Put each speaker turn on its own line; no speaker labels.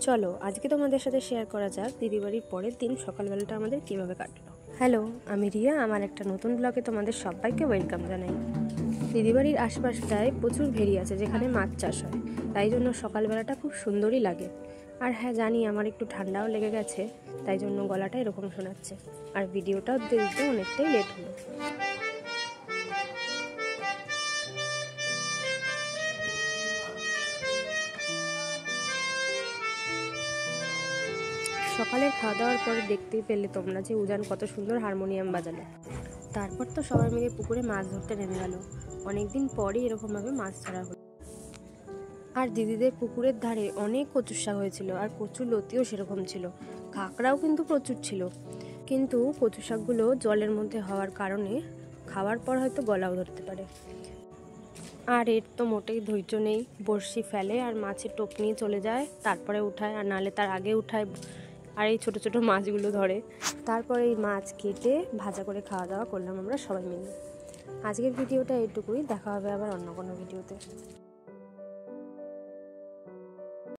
চলো আজকে তোমাদের সাথে শেয়ার করা যাক দিদি বাড়ির পরের দিন সকালবেলাটা আমাদের কিভাবে কাটলো। হ্যালো, আমি রিয়া। আমার একটা নতুন ব্লগে তোমাদের সবাইকে ওয়েলকাম জানাই। দিদি বাড়ির আশপাশটায় প্রচুর ভেড়ি আছে যেখানে মাছ চাষ হয়, তাই জন্য সকালবেলাটা খুব সুন্দরই লাগে। আর হ্যাঁ, জানি আমার একটু ঠান্ডাও লেগে গেছে, তাই জন্য গলাটা এরকম শোনাচ্ছে, আর ভিডিওটাও দিতে অনেকটাই লেট হলো। সকালে খাওয়া দাওয়ার পরে দেখতেই পেলে তোমরা যে উজান কত সুন্দর হারমোনিয়াম বাজালো। তারপর তো সবাই মিলে পুকুরে মাছ ধরতে নেমে গেল। অনেকদিন পরই এরকমভাবে মাছ ধরা হলো। আর দিদিদের পুকুরের ধারে অনেক কচুর শাক হয়েছিল, আর কচুর লতিও সেরকম ছিল। কাঁকড়াও কিন্তু প্রচুর ছিল, কিন্তু কচু শাকগুলো জলের মধ্যে হওয়ার কারণে খাওয়ার পর হয়তো গলাও ধরতে পারে। আর এর তো মোটেই ধৈর্য নেই, বড়শি ফেলে আর মাছের টোপ নিয়ে চলে যায়, তারপরে উঠায়, আর নালে তার আগে উঠায়, আর এই ছোটো ছোটো মাছগুলো ধরে। তারপরে এই মাছ কেটে ভাজা করে খাওয়া দাওয়া করলাম আমরা সবাই মিলে। আজকের ভিডিওটা এইটুকুই, দেখা হবে আবার অন্য কোনো ভিডিওতে।